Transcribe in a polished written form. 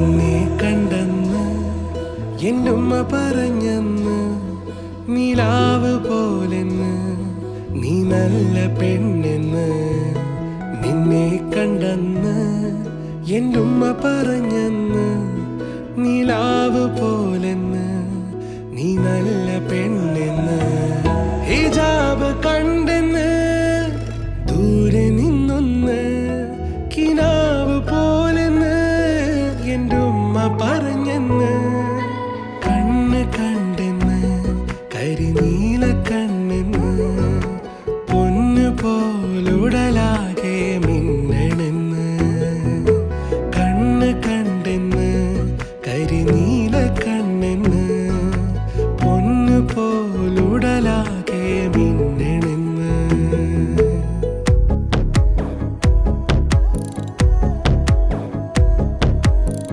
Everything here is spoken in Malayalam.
നിന്നെ കണ്ടെന്ന് എന്നുമ്മ പറഞ്ഞെന്ന് നിലാവ് പോലെന്ന് നീ നല്ല പെണ്ണെന്ന് നിന്നെ കണ്ടെന്ന് എന്നുമ്മ പറഞ്ഞെന്ന് നിലാവ് പോലെന്ന് നീ നല്ല പെണ്ണെന്ന് ഹിജാബ് കണ്ടെന്ന് ദൂരെ നിന്നൊന്ന് കിനാവ് പോലെന്ന് എൻ്റെ ഉമ്മ പറ